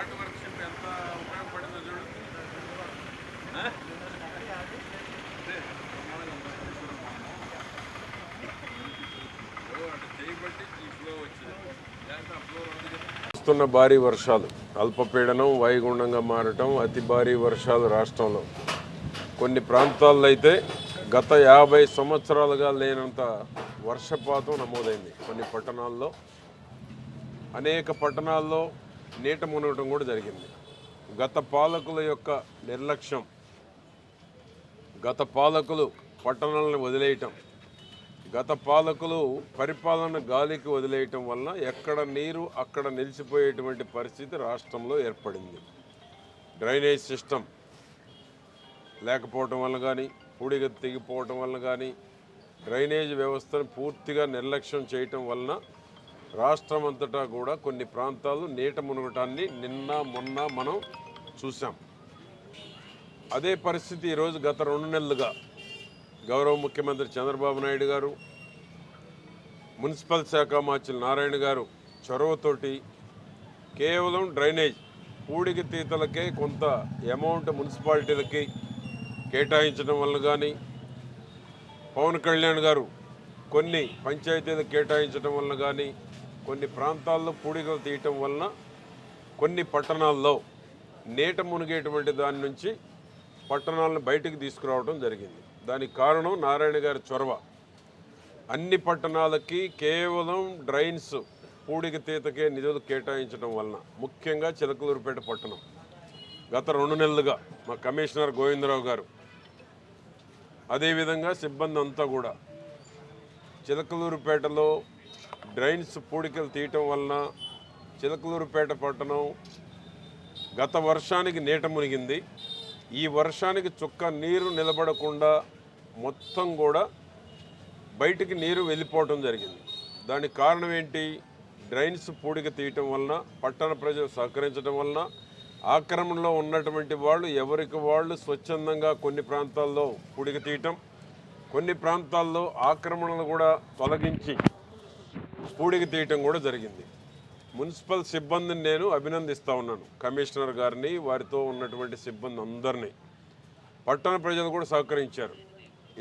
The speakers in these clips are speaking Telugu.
వాటర్ వర్క్షిప్ ఎంత ఉపయోగపడిందో చూడు. చేయబట్టి ఈ ఫ్లో వచ్చింది, లేకపోతే ఆ ఫ్లో వస్తున్న భారీ వర్షాలు, అల్పపీడనం వాయుగుండంగా మారటం, అతి భారీ వర్షాలు రాష్ట్రంలో కొన్ని ప్రాంతాల్లో అయితే గత 50 సంవత్సరాలుగా లేనంత వర్షపాతం నమోదైంది. కొన్ని పట్టణాల్లో, అనేక పట్టణాల్లో నీట మునగటం కూడా జరిగింది. గత పాలకుల యొక్క నిర్లక్ష్యం, గత పాలకులు పట్టణాలను వదిలేయటం, గత పాలకులు పరిపాలన గాలికి వదిలేయటం వలన ఎక్కడ నీరు అక్కడ నిలిచిపోయేటువంటి పరిస్థితి రాష్ట్రంలో ఏర్పడింది. డ్రైనేజ్ సిస్టమ్ లేకపోవటం వల్ల కానీ, పూడిగ తెగిపోవటం వల్ల కానీ, డ్రైనేజ్ వ్యవస్థను పూర్తిగా నిర్లక్ష్యం చేయటం వలన రాష్ట్రం అంతటా కూడా కొన్ని ప్రాంతాలు నీట మునగటాన్ని నిన్న మొన్న మనం చూసాం. అదే పరిస్థితి ఈరోజు గత 2 నెలలుగా గౌరవ ముఖ్యమంత్రి చంద్రబాబు నాయుడు గారు, మున్సిపల్ శాఖ మంత్రి నారాయణ గారు చొరవతోటి కేవలం డ్రైనేజ్ పూడిక తీతలకే కొంత అమౌంట్ మున్సిపాలిటీలకి కేటాయించడం వల్ల కానీ, పవన్ కళ్యాణ్ గారు కొన్ని పంచాయతీలకు కేటాయించడం వల్ల కానీ, కొన్ని ప్రాంతాల్లో పూడికలు తీయటం వలన కొన్ని పట్టణాల్లో నీట మునిగేటువంటి దాని నుంచి పట్టణాలను బయటికి తీసుకురావడం జరిగింది. దానికి కారణం నారాయణ గారి చొరవ. అన్ని పట్టణాలకి కేవలం డ్రైన్స్ పూడిక తీతకే నిధులు కేటాయించడం వలన, ముఖ్యంగా చిలకలూరుపేట పట్టణం గత 2 నెలలుగా మా కమిషనర్ గోవిందరావు గారు, అదేవిధంగా సిబ్బంది అంతా కూడా చిలకలూరుపేటలో డ్రైన్స్ పూడికలు తీయటం వలన చిలకలూరుపేట పట్టణం గత వర్షానికి నీట మునిగింది. ఈ వర్షానికి చుక్క నీరు నిలబడకుండా మొత్తం కూడా బయటికి నీరు వెళ్ళిపోవటం జరిగింది. దానికి కారణం ఏంటి? డ్రైన్స్ పూడిక తీయటం వలన, పట్టణ ప్రజలు సహకరించడం వలన, ఆక్రమణలో ఉన్నటువంటి వాళ్ళు ఎవరికి వాళ్ళు స్వచ్ఛందంగా కొన్ని ప్రాంతాల్లో పూడిక తీయటం, కొన్ని ప్రాంతాల్లో ఆక్రమణలు కూడా తొలగించి పూడిక తీయటం కూడా జరిగింది. మున్సిపల్ సిబ్బందిని నేను అభినందిస్తూ ఉన్నాను, కమిషనర్ గారిని, వారితో ఉన్నటువంటి సిబ్బంది అందరినీ. పట్టణ ప్రజలు కూడా సహకరించారు.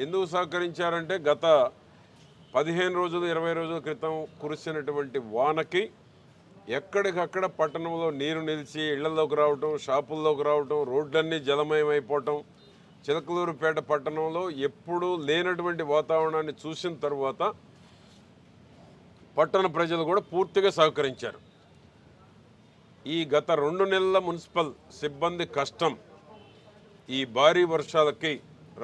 ఎందుకు సహకరించారంటే గత 15 రోజులు 20 రోజుల క్రితం కురిసినటువంటి వానకి ఎక్కడికక్కడ పట్టణంలో నీరు నిలిచి ఇళ్లలోకి రావటం, షాపుల్లోకి రావటం, రోడ్లన్నీ జలమయం అయిపోవటం, చిలకలూరుపేట పట్టణంలో ఎప్పుడూ లేనటువంటి వాతావరణాన్ని చూసిన తర్వాత పట్టణ ప్రజలు కూడా పూర్తిగా సహకరించారు. ఈ గత 2 నెలల మున్సిపల్ సిబ్బంది కష్టం ఈ భారీ వర్షాలకి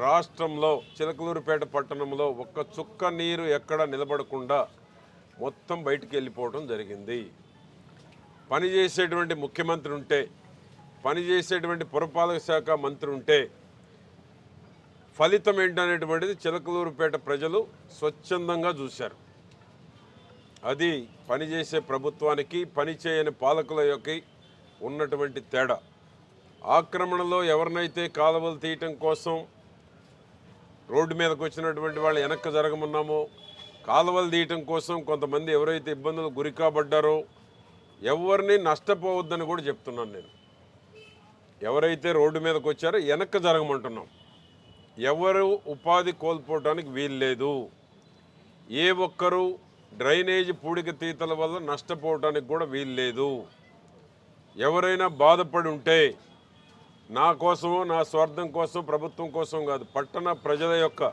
రాష్ట్రంలో చిలకలూరుపేట పట్టణంలో ఒక్క చుక్క నీరు ఎక్కడ నిలబడకుండా మొత్తం బయటికి వెళ్ళిపోవడం జరిగింది. పనిచేసేటువంటి ముఖ్యమంత్రి ఉంటే, పనిచేసేటువంటి పురపాలక శాఖ మంత్రి ఉంటే ఫలితం ఏంటనేటువంటిది చిలకలూరుపేట ప్రజలు స్వచ్ఛందంగా చూశారు. అది పనిచేసే ప్రభుత్వానికి, పనిచేయని పాలకుల యొక్క ఉన్నటువంటి తేడా. ఆక్రమణలో ఎవరినైతే కాలువలు తీయటం కోసం రోడ్డు మీదకి వచ్చినటువంటి వాళ్ళు వెనక్కి జరగమన్నామో, కాలువలు తీయటం కోసం కొంతమంది ఎవరైతే ఇబ్బందులు గురి కాబడ్డారో ఎవరిని నష్టపోవద్దని కూడా చెప్తున్నాను నేను. ఎవరైతే రోడ్డు మీదకి వచ్చారో వెనక్కి జరగమంటున్నాం. ఎవరు ఉపాధి కోల్పోవడానికి వీల్లేదు. ఏ ఒక్కరూ డ్రైనేజ్ పూడిక తీతల వల్ల నష్టపోవడానికి కూడా వీల్లేదు. ఎవరైనా బాధపడి ఉంటే నా కోసమో, నా స్వార్థం కోసం, ప్రభుత్వం కోసం కాదు, పట్టణ ప్రజల యొక్క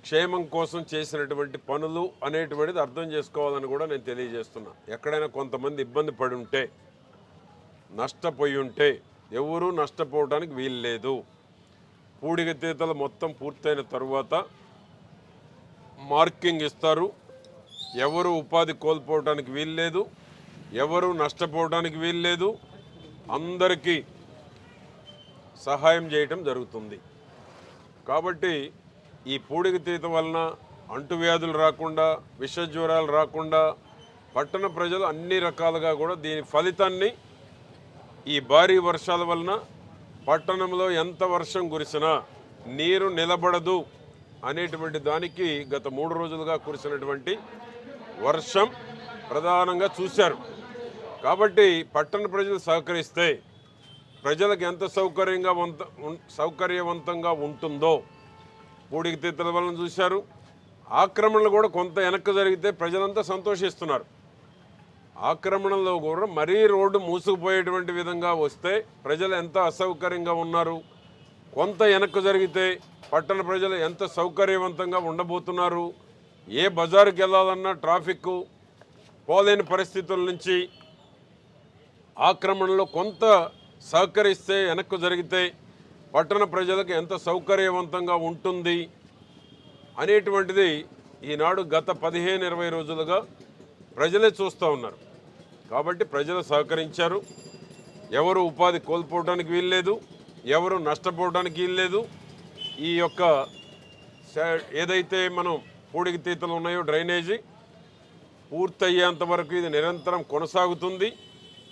క్షేమం కోసం చేసినటువంటి పనులు అనేటువంటిది అర్థం చేసుకోవాలని కూడా నేను తెలియజేస్తున్నా. ఎక్కడైనా కొంతమంది ఇబ్బంది పడి ఉంటే, నష్టపోయి ఉంటే ఎవరూ నష్టపోవడానికి వీల్లేదు. పూడిక తీతలు మొత్తం పూర్తయిన తరువాత మార్కింగ్ ఇస్తారు. ఎవరు ఉపాధి కోల్పోవడానికి వీల్లేదు, ఎవరు నష్టపోవడానికి వీల్లేదు. అందరికీ సహాయం చేయటం జరుగుతుంది. కాబట్టి ఈ పూడిక తీత వలన అంటువ్యాధులు రాకుండా, విషజ్వరాలు రాకుండా పట్టణ ప్రజలు అన్ని రకాలుగా కూడా దీని ఫలితాన్ని ఈ భారీ వర్షాల వలన పట్టణంలో ఎంత వర్షం కురిసినా నీరు నిలబడదు అనేటువంటి దానికి గత 3 రోజులుగా కురిసినటువంటి వర్షం ప్రధానంగా చూశారు. కాబట్టి పట్టణ ప్రజలు సహకరిస్తే ప్రజలకు ఎంత సౌకర్యవంతంగా ఉంటుందో పూడికి తీతల వలన చూశారు. ఆక్రమణలు కూడా కొంత వెనక్కి జరిగితే ప్రజలంతా సంతోషిస్తున్నారు. ఆక్రమణలో కూడా మరీ రోడ్డు మూసుకుపోయేటువంటి విధంగా వస్తే ప్రజలు ఎంత అసౌకర్యంగా ఉన్నారు. కొంత వెనక్కు జరిగితే పట్టణ ప్రజలు ఎంత సౌకర్యవంతంగా ఉండబోతున్నారు. ఏ బజారుకి వెళ్ళాలన్నా ట్రాఫిక్ పోలేని పరిస్థితుల నుంచి ఆక్రమణలో కొంత సహకరిస్తే వెనక్కు జరిగితే పట్టణ ప్రజలకు ఎంత సౌకర్యవంతంగా ఉంటుంది అనేటువంటిది ఈనాడు గత 15-20 రోజులుగా ప్రజలే చూస్తూ ఉన్నారు. కాబట్టి ప్రజలు సహకరించారు. ఎవరు ఉపాధి కోల్పోవడానికి వీల్లేదు, ఎవరు నష్టపోవడానికి వీల్లేదు. ఈ యొక్క ఏదైతే మనం పూడికి తీతలు ఉన్నాయో డ్రైనేజీ పూర్తయ్యేంత వరకు ఇది నిరంతరం కొనసాగుతుంది.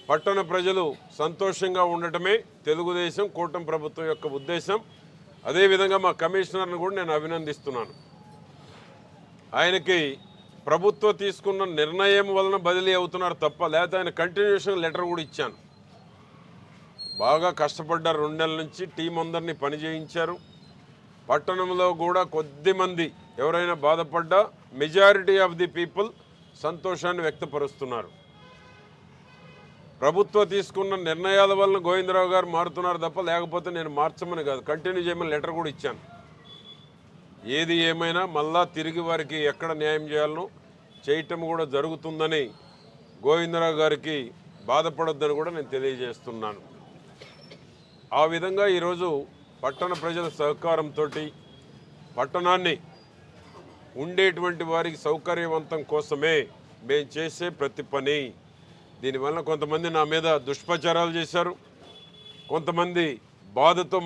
పట్టణ ప్రజలు సంతోషంగా ఉండటమే తెలుగుదేశం కూటమి ప్రభుత్వం యొక్క ఉద్దేశం. అదేవిధంగా మా కమిషనర్ను కూడా నేను అభినందిస్తున్నాను. ఆయనకి ప్రభుత్వం తీసుకున్న నిర్ణయం వలన బదిలీ అవుతున్నారు తప్ప, లేకపోతే ఆయన కంటిన్యూషన్ లెటర్ కూడా ఇచ్చాను. బాగా కష్టపడ్డారు. 2 నెలల నుంచి టీం అందరినీ పని చేయించారు. పట్టణంలో కూడా కొద్దిమంది ఎవరైనా బాధపడ్డా మెజారిటీ ఆఫ్ ది పీపుల్ సంతోషాన్ని వ్యక్తపరుస్తున్నారు. ప్రభుత్వం తీసుకున్న నిర్ణయాల వలన గోవిందరావు గారు మారుతున్నారు తప్ప, లేకపోతే నేను మార్చమని కాదు, కంటిన్యూ చేయమని లెటర్ కూడా ఇచ్చాను. ఏది ఏమైనా మళ్ళా తిరిగి వారికి ఎక్కడ న్యాయం చేయాలనో చేయటం కూడా జరుగుతుందని గోవిందరావు గారికి బాధపడొద్దని కూడా నేను తెలియజేస్తున్నాను. ఆ విధంగా ఈరోజు పట్టణ ప్రజల సహకారంతో పట్టణాన్ని ఉండేటువంటి వారికి సౌకర్యవంతం కోసమే మేము చేసే ప్రతి పని. దీనివల్ల కొంతమంది నా మీద దుష్ప్రచారాలు చేశారు, కొంతమంది బాధతో